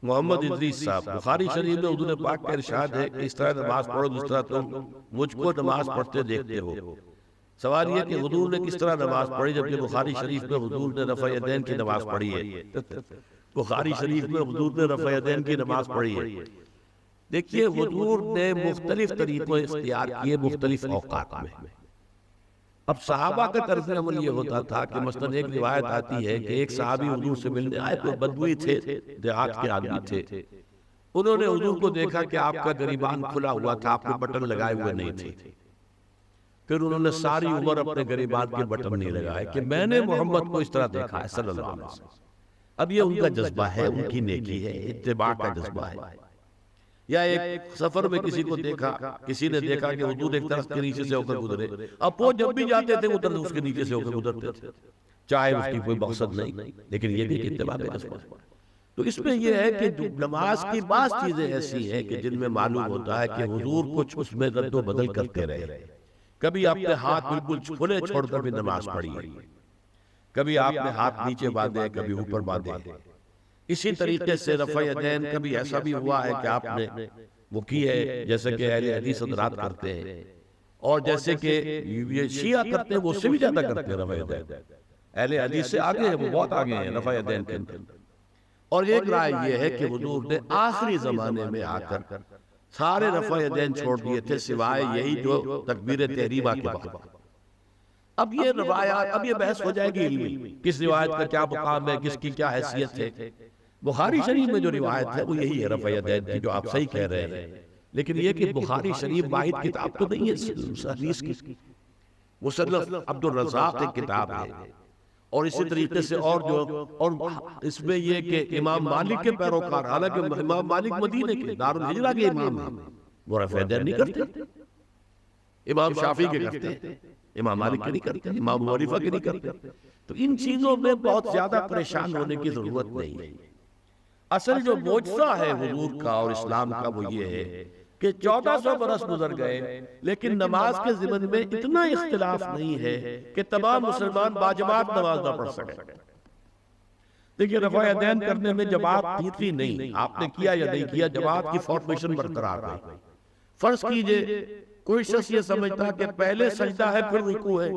محمد ادریس صاحب، بخاری شریف میں حضور پاک کا ارشاد ہے کہ اس طرح نماز پڑھو جس طرح تم مجھ کو نماز پڑھتے دیکھتے ہو۔ سوال یہ کہ حضور نے کس طرح نماز پڑھی جبکہ بخاری شریف میں حضور نے رفع یدین کی نماز پڑھی ہے؟ بخاری شریف میں حضور نے رفع یدین کی نماز پڑھی ہے۔ دیکھیے حضور نے مختلف طریقے اختیار کیے مختلف اوقات میں۔ اب صحابہ کا طرز عمل یہ ہوتا تھا کہ مثلا ایک روایت آتی ہے کہ ایک صحابی حضور سے ملنے آئے تو بدوئی تھے، دیہات کے آدمی تھے، انہوں نے حضور کو دیکھا کہ آپ کا گریبان کھلا ہوا تھا، آپ نے بٹن لگائے ہوئے نہیں تھے۔ پھر انہوں نے ساری عمر اپنے گریبان کے بٹن نہیں لگائے کہ میں نے محمد کو اس طرح دیکھا ہے صلی اللہ علیہ وسلم۔ اب یہ ان کا جذبہ ہے، ان کی نیکی ہے، اتباع کا جذبہ ہے۔ یا ایک سفر میں کسی کو دیکھا، کسی نے دیکھا کہ حضور ایک درخت کے نیچے سے ہو کر گزرے، اب وہ جب بھی جاتے تھے وہ درخت اس کے نیچے سے ہو کر گزرتے تھے، چاہے اس کی کوئی مقصد نہیں، لیکن یہ بھی اتباع کا جذبہ۔ تو اس میں یہ ہے کہ نماز کی بعض چیزیں ایسی ہیں کہ جن میں معلوم ہوتا ہے کہ حضور کچھ اس میں رد و بدل کرتے رہے۔ کبھی آپ نے ہاتھ بالکل کھلے چھوڑ کر بھی نماز پڑھی ہے، کبھی آپ نے ہاتھ نیچے باندھے، کبھی اوپر باندھے۔ اسی طریقے سے رفع یدین کبھی ایسا بھی ہوا ہے کہ آپ نے وہ کی ہے جیسے کہ اہل حدیث حضرات کرتے ہیں، اور جیسے کہ یہ شیعہ کرتے ہیں وہ اس سے بھی زیادہ کرتے ہیں رفع یدین۔ اہل حدیث سے آگے ہیں، وہ بہت آگے ہیں رفع یدین کے اندر۔ اور ایک رائے یہ ہے کہ حضور نے آخری زمانے میں آ کر سارے رفع یدین چھوڑ دیے تھے سوائے یہی جو تکبیر تحریمہ کے بعد۔ اب یہ روایات، اب یہ بحث ہو جائے گی علمی، کس روایت کا کیا مقام ہے، کس کی کیا حیثیت ہے۔ بخاری شریف میں جو روایت ہے وہ یہی ہے رفع یدین کی، جو آپ صحیح کہہ رہے ہیں، لیکن یہ کہ بخاری شریف واحد کتاب تو نہیں ہے حدیث کی، مصنف عبد الرزاق ایک کتاب ہے، اور اسی طریقے سے اور اس میں یہ کہ امام مالک کے پیروکار، حالانکہ امام مالک مدینے کے دارالہجرہ کے امام ہیں، وہ رفع یدین نہیں کرتے، امام شافعی کے کرتے ہیں، امام مالک کے نہیں کرتے، امام ابو حنیفہ کے نہیں کرتے۔ تو ان چیزوں میں بہت زیادہ پریشان ہونے کی ضرورت نہیں ہے۔ اصل جو معجزہ ہے حضور کا اور اسلام کا وہ یہ ہے کہ 1400 برس گزر گئے لیکن نماز کے ضمن میں اتنا اختلاف نہیں ہے کہ تمام مسلمان باجماعت نماز نہ پڑھ سکے۔ دیکھیے رفع یدین کرنے میں جماعت تھی نہیں، آپ نے کیا یا نہیں کیا، جماعت کی فارمیشن برقرار رہی۔ فرض کیجئے کوئی شخص یہ سمجھتا کہ پہلے سجدہ ہے پھر رکوع ہے،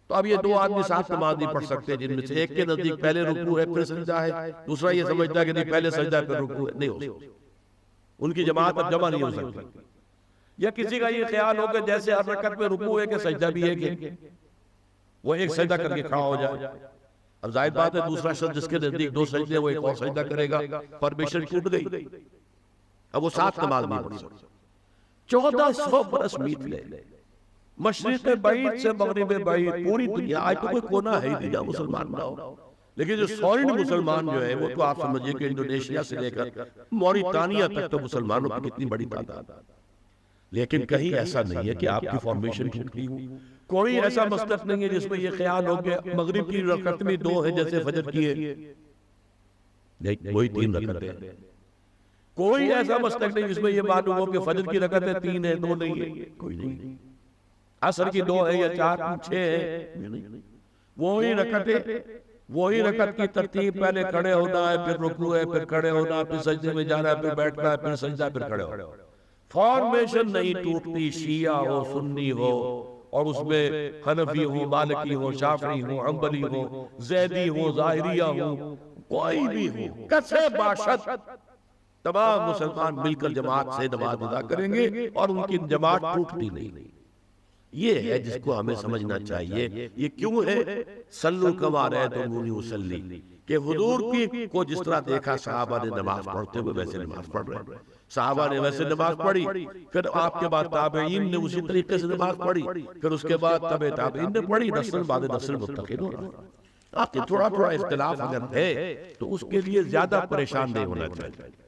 تو اب یہ دو آدمی ساتھ نماز نہیں پڑھ سکتے، جن میں سے ایک کے نزدیک پہلے رکوع ہے پھر سجدہ ہے، دوسرا یہ سمجھتا ہے کہ نہیں پہلے سجدہ ہے پھر رکوع ہے، نہیں ہو سکتی، ان کی جماعت اب جمع نہیں ہو سکتی۔ یا کسی کا یہ خیال ہو کہ جیسے ہر رکعت میں رکوع ہے کہ سجدہ بھی ہے کہ وہ ایک سجدہ کر کے کھڑا ہو جائے۔ اب ظاہر بات ہے دوسرا شخص جس کے نزدیک دو سجدے وہ ایک اور سجدہ کرے گا، پرمیشن ٹوٹ گئی، اب وہ ساتھ نماز نہیں پڑھ سکتے۔ 1400 برس بیت گئے، مشرق بعید سے مغرب بعید، پوری دنیا، آج تو کوئی کونا ہے ہی نہیں جہاں مسلمان نہ ہو، لیکن جو سولن مسلمان جو ہے وہ تو آپ سمجھئے کہ انڈونیشیا سے لے کر موریتانیہ تک تو مسلمانوں کی کتنی بڑی تعداد، لیکن کہیں ایسا نہیں ہے کہ آپ کی فارمیشن ٹوٹی ہو۔ کوئی ایسا مسلک نہیں ہے جس میں یہ خیال ہو کہ مغرب کی رکعت میں 2 ہے جیسے فجر کی ہے، نہیں وہی 3 رکعتیں ہیں۔ کوئی ایسا مسلک نہیں جس میں یہ معلوم ہو کہ فجر کی رکعتیں 3 ہیں 2 نہیں ہے، کوئی نہیں۔ عصر کی 2 ہے یا 4 6 ہے، وہی رکعتیں، وہی رکعت کی ترتیب، پہلے کھڑے ہونا ہے پھر رکوع ہے پھر کھڑے ہونا پھر سجدے میں جانا ہے پھر بیٹھنا ہے پھر سجدہ پھر کھڑے ہونا۔ فارمیشن نہیں ٹوٹتی، شیعہ ہو سنی ہو، اور اس میں حنفی ہو مالکی ہو شافعی ہو حنبلی ہو زیدی ہو ظاہریہ ہو، کوئی بھی ہو، کسے باشد تمام مسلمان مل کر جماعت سے نماز ادا کریں گے اور ان کی جماعت ٹوٹتی نہیں۔ یہ ہے جس کو ہمیں سمجھنا چاہیے۔ یہ کیوں ہے؟ صلو کما رأیتمونی اصلی، کہ حضور کی کو جس طرح دیکھا صحابہ نے نماز پڑھتے ہوئے ویسے نماز پڑھ رہے، صحابہ نے ویسے نماز پڑھی، پھر آپ کے بعد تابعین نے اسی طریقے سے نماز پڑھی، پھر اس کے بعد تابعین نے پڑھی، نسل بعد نسل متقین ہو رہا۔ آپ کے تھوڑا اختلاف اگر ہے تو اس کے لیے زیادہ پریشان نہیں ہونا چاہیے۔